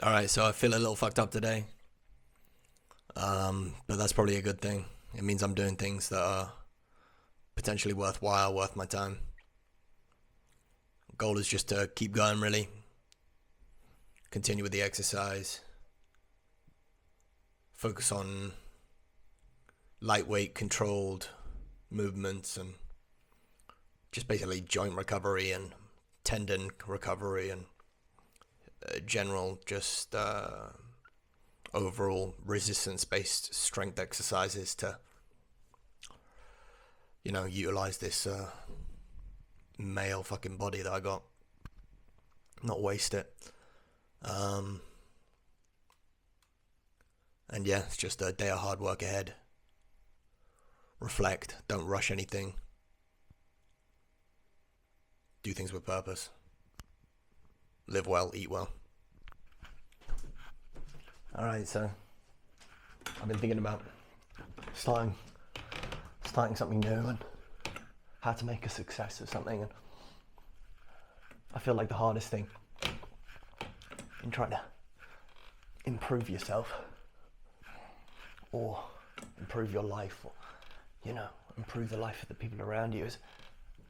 All right, so I feel a little fucked up today, but that's probably a good thing. It means I'm doing things that are potentially worthwhile, worth my time. Goal is just to keep going, really. Continue with the exercise. Focus on lightweight, controlled movements and just basically joint recovery and tendon recovery and general just overall resistance based strength exercises to utilize this male fucking body that I got, not waste it. um and yeah, it's just a day of hard work ahead. Reflect, don't rush anything, do things with purpose, live well, eat well. All right, so I've been thinking about starting something new and how to make a success of something, and I feel like the hardest thing in trying to improve yourself or improve your life, or improve the life of the people around you, is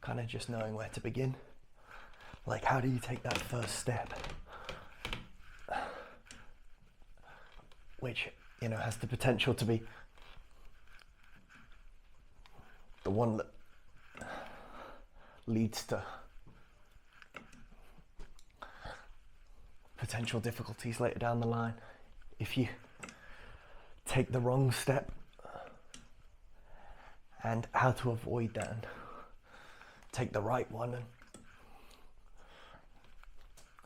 kind of just knowing where to begin. Like, how do you take that first step, which has the potential to be the one that leads to potential difficulties later down the line if you take the wrong step, and how to avoid that and take the right one. And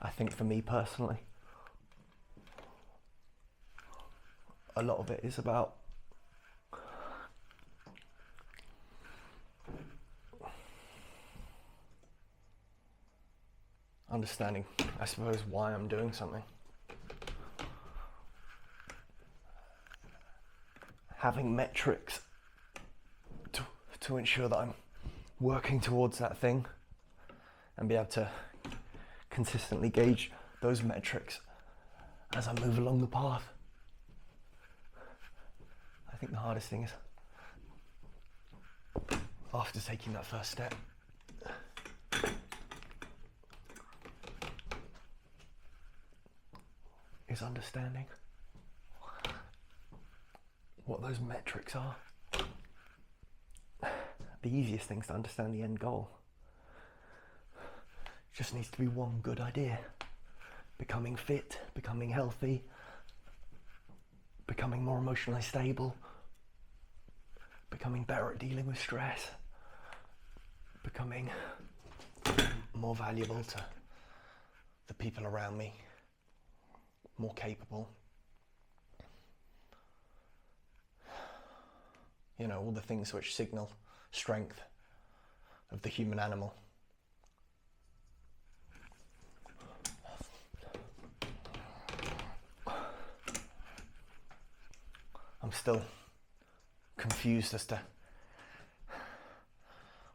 I think for me personally, a lot of it is about understanding, I suppose, why I'm doing something. Having metrics to ensure that I'm working towards that thing, and be able to consistently gauge those metrics as I move along the path. I think the hardest thing is after taking that first step, is understanding what those metrics are. The easiest thing is to understand the end goal. It just needs to be one good idea. Becoming fit, becoming healthy, becoming more emotionally stable, becoming better at dealing with stress, becoming more valuable to the people around me, more capable. All the things which signal strength of the human animal. I'm still confused as to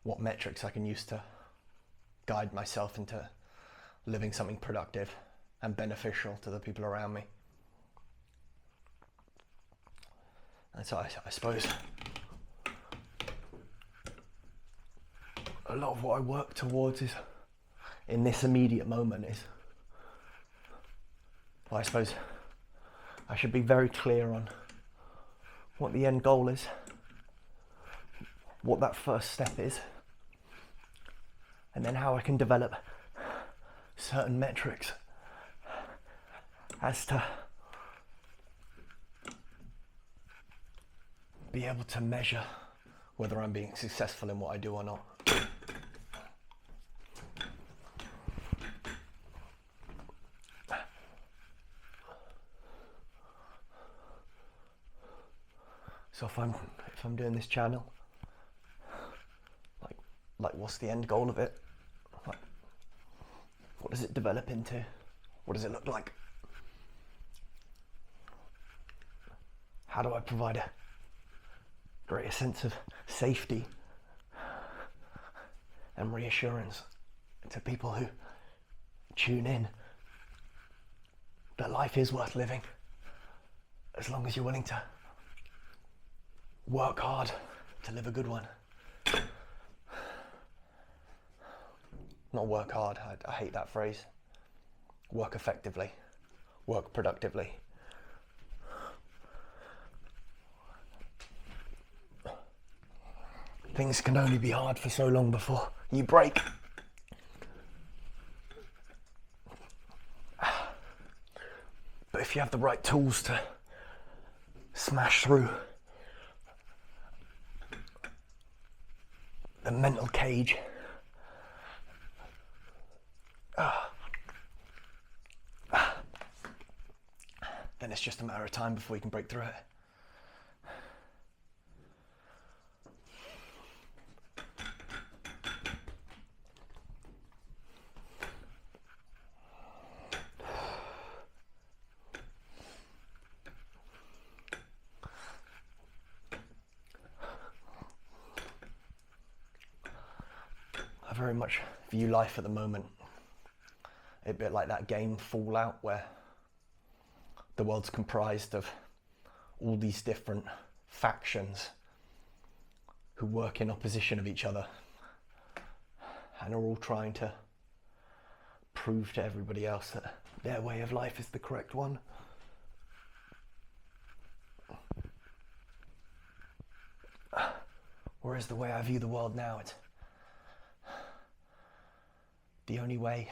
what metrics I can use to guide myself into living something productive and beneficial to the people around me. And so I suppose a lot of what I work towards is, in this immediate moment, is, well, I suppose I should be very clear on what the end goal is, what that first step is, and then how I can develop certain metrics as to be able to measure whether I'm being successful in what I do or not. So if I'm doing this channel, like what's the end goal of it? Like, what does it develop into? What does it look like? How do I provide a greater sense of safety and reassurance to people who tune in that life is worth living as long as you're willing to work hard to live a good one. Not work hard, I hate that phrase. Work effectively, work productively. Things can only be hard for so long before you break. But if you have the right tools to smash through the mental cage, then it's just a matter of time before you can break through it. I very much view life at the moment a bit like that game Fallout, where the world's comprised of all these different factions who work in opposition of each other and are all trying to prove to everybody else that their way of life is the correct one. Whereas the way I view the world now, it's the only way,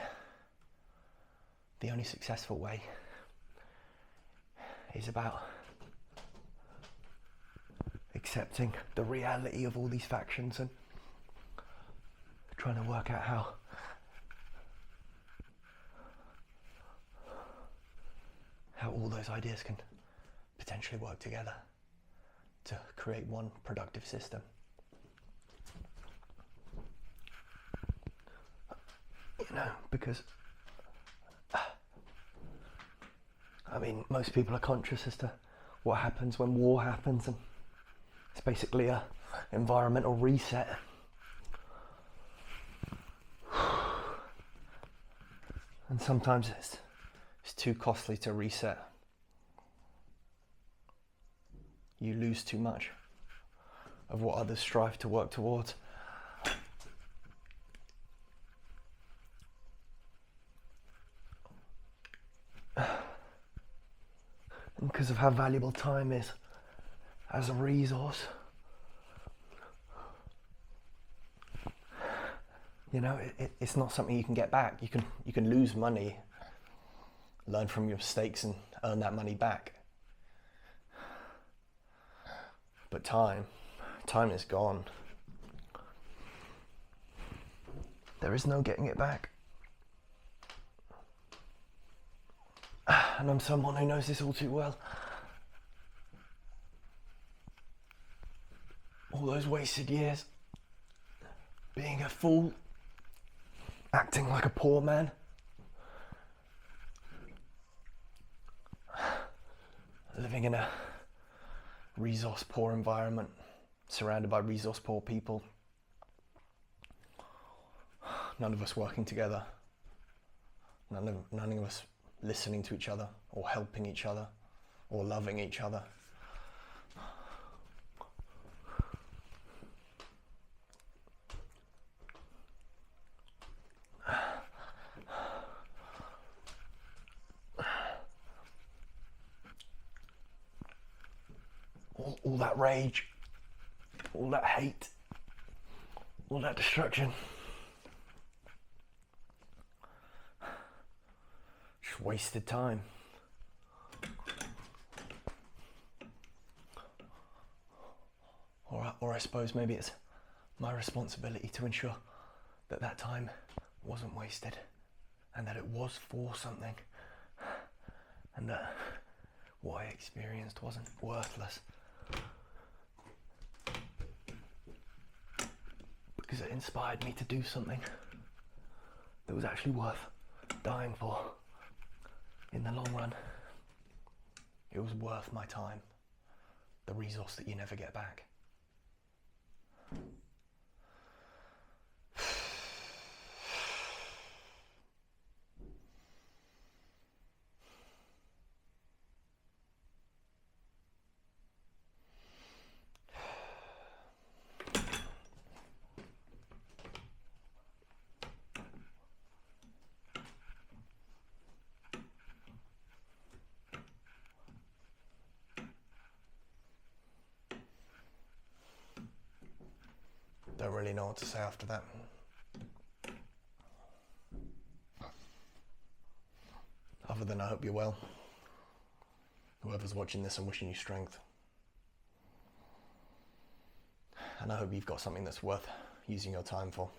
the only successful way is about accepting the reality of all these factions and trying to work out how all those ideas can potentially work together to create one productive system. You know, because I mean, most people are conscious as to what happens when war happens, and it's basically a environmental reset. And sometimes it's too costly to reset. You lose too much of what others strive to work towards. And because of how valuable time is as a resource, you know, it's not something you can get back. You can lose money, learn from your mistakes and earn that money back. But time is gone. There is no getting it back. And I'm someone who knows this all too well. All those wasted years, being a fool, acting like a poor man, living in a resource poor environment, surrounded by resource poor people, none of us working together, none of us listening to each other or helping each other or loving each other. All that rage, all that hate, all that destruction. Just wasted time. Or I suppose maybe it's my responsibility to ensure that that time wasn't wasted and that it was for something and that what I experienced wasn't worthless. Because it inspired me to do something that was actually worth dying for in the long run. It was worth my time, the resource that you never get back. Don't really know what to say after that. Other than I hope you're well. Whoever's watching this, I'm wishing you strength. And I hope you've got something that's worth using your time for.